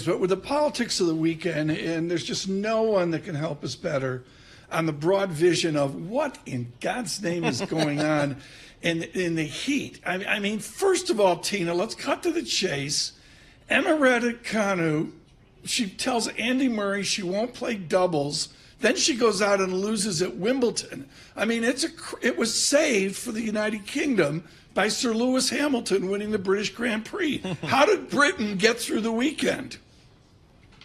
But with the politics of the weekend, and there's just no one that can help us better on the broad vision of what in God's name is going on in the heat. I mean, first of all, Tina, let's cut to the chase. Emma Raducanu, she tells Andy Murray she won't play doubles. Then she goes out and loses at Wimbledon. I mean, it was saved for the United Kingdom by Sir Lewis Hamilton winning the British Grand Prix. How did Britain get through the weekend?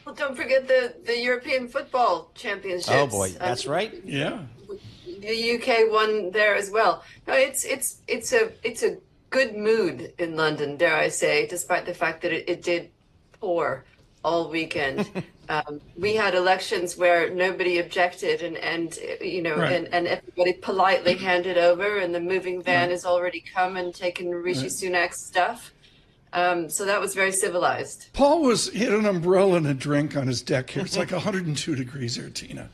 Well, don't forget the European Football Championships. Oh boy, that's right. Yeah, the UK won there as well. No, it's a good mood in London, dare I say, despite the fact that it did pour all weekend. We had elections where nobody objected, and right. and everybody politely handed over, and the moving van has already come and taken Rishi Sunak's stuff. So that was very civilized. Paul he had an umbrella and a drink on his deck here. It's like 102 degrees here, Tina.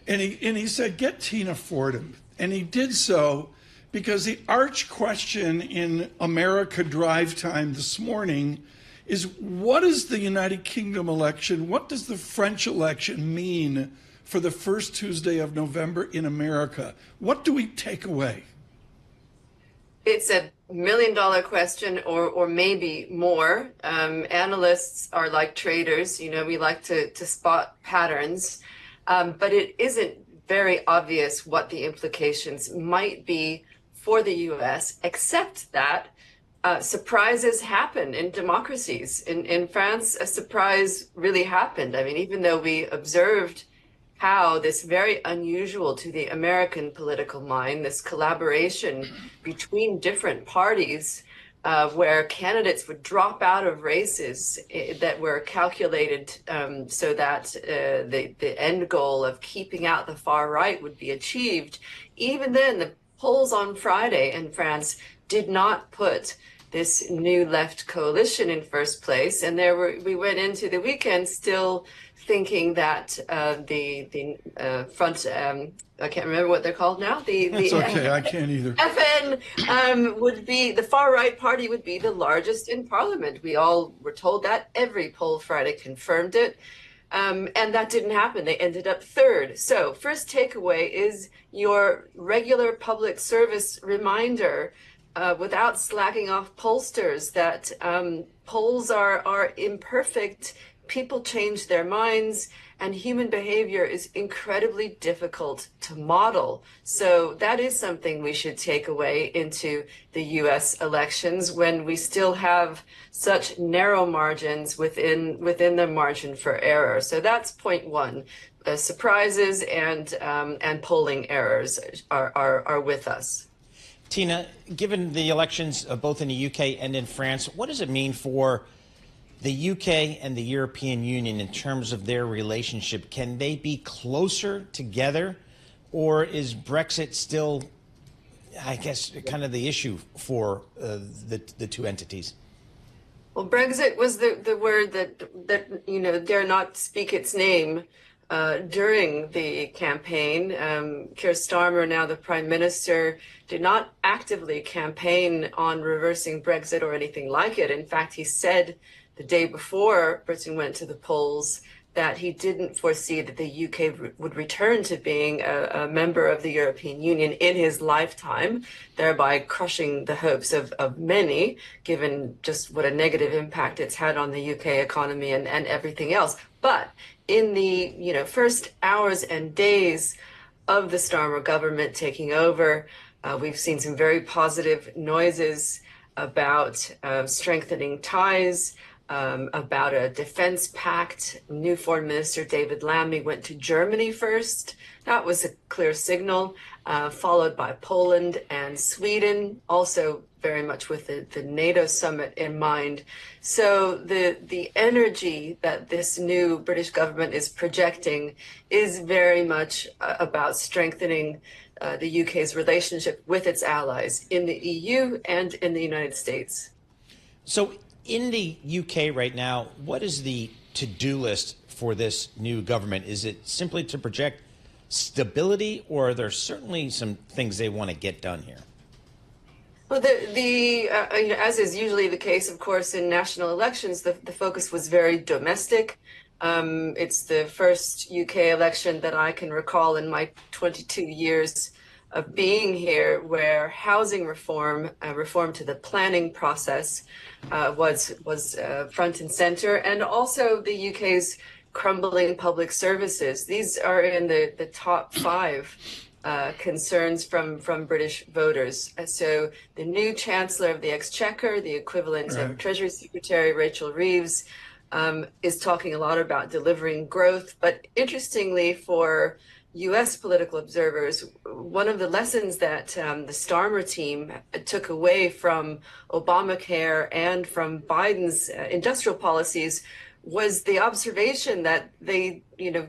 And he said, get Tina Fordham. And he did so because the arch question in America Drive Time this morning is, what is the United Kingdom election? What does the French election mean for the first Tuesday of November in America? What do we take away? It's a $1 million question, or maybe more. Analysts are like traders. We like to spot patterns, but it isn't very obvious what the implications might be for the U.S., except that surprises happen in democracies. In France, a surprise really happened. I mean, even though we observed how this very unusual to the American political mind, this collaboration between different parties, where candidates would drop out of races that were calculated so that the end goal of keeping out the far right would be achieved. Even then, the polls on Friday in France did not put this new left coalition in first place, and we went into the weekend still thinking that the front, I can't remember what they're called now. That's okay, I can't either. FN would be, the far right party would be the largest in parliament. We all were told that. Every poll Friday confirmed it. And that didn't happen. They ended up third. So first takeaway is your regular public service reminder, without slacking off pollsters, that polls are imperfect. People change their minds, and human behavior is incredibly difficult to model. So that is something we should take away into the US elections, when we still have such narrow margins within the margin for error. So that's point one. Surprises and polling errors are with us. Tina, given the elections both in the UK and in France, what does it mean for the UK and the European Union in terms of their relationship? Can they be closer together, or is Brexit still, I guess, kind of the issue for the two entities? Well, Brexit was the word that dare not speak its name during the campaign. Keir Starmer, now the Prime Minister, did not actively campaign on reversing Brexit or anything like it. In fact, he said the day before Britain went to the polls that he didn't foresee that the UK would return to being a member of the European Union in his lifetime, thereby crushing the hopes of many, given just what a negative impact it's had on the UK economy and everything else. But in the first hours and days of the Starmer government taking over, we've seen some very positive noises about strengthening ties, about a defense pact. New Foreign Minister David Lammy went to Germany first. That was a clear signal, followed by Poland and Sweden, also very much with the NATO summit in mind. So the energy that this new British government is projecting is very much about strengthening the UK's relationship with its allies in the EU and in the United States. So in the UK right now, what is the to-do list for this new government? Is it simply to project stability, or are there certainly some things they want to get done here? Well, as is usually the case, of course, in national elections, the focus was very domestic. It's the first UK election that I can recall in my 22 years of being here where housing reform, reform to the planning process, was front and center, and also the UK's crumbling public services. These are in the top five concerns from British voters. So the new Chancellor of the Exchequer, the equivalent of Treasury Secretary Rachel Reeves, is talking a lot about delivering growth. But interestingly, for US political observers, one of the lessons that the Starmer team took away from Obamacare and from Biden's industrial policies was the observation that they,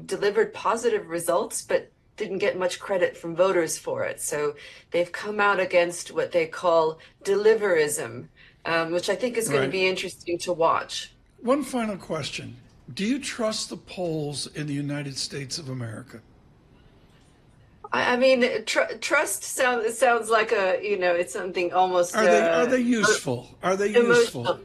delivered positive results, but didn't get much credit from voters for it. So they've come out against what they call deliverism, which I think is going to be interesting to watch. One final question. Do you trust the polls in the United States of America? I mean, trust sounds like it's something almost. Are they useful? Are they emotional. useful?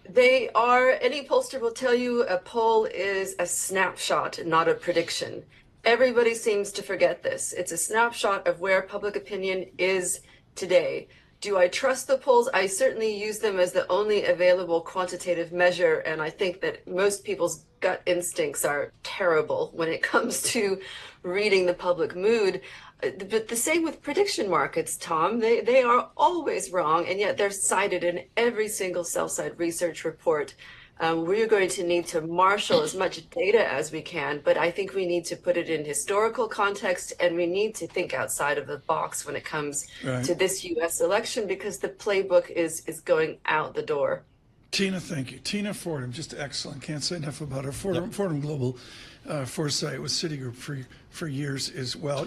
They are. Any pollster will tell you a poll is a snapshot, not a prediction. Everybody seems to forget this. It's a snapshot of where public opinion is today. Do I trust the polls? I certainly use them as the only available quantitative measure, and I think that most people's gut instincts are terrible when it comes to reading the public mood. But the same with prediction markets, Tom. They are always wrong, and yet they're cited in every single sell-side research report. We're going to need to marshal as much data as we can, but I think we need to put it in historical context, and we need to think outside of the box when it comes to this U.S. election, because the playbook is going out the door. Tina, thank you. Tina Fordham, just excellent. Can't say enough about her. Fordham Global Foresight with Citigroup for years as well.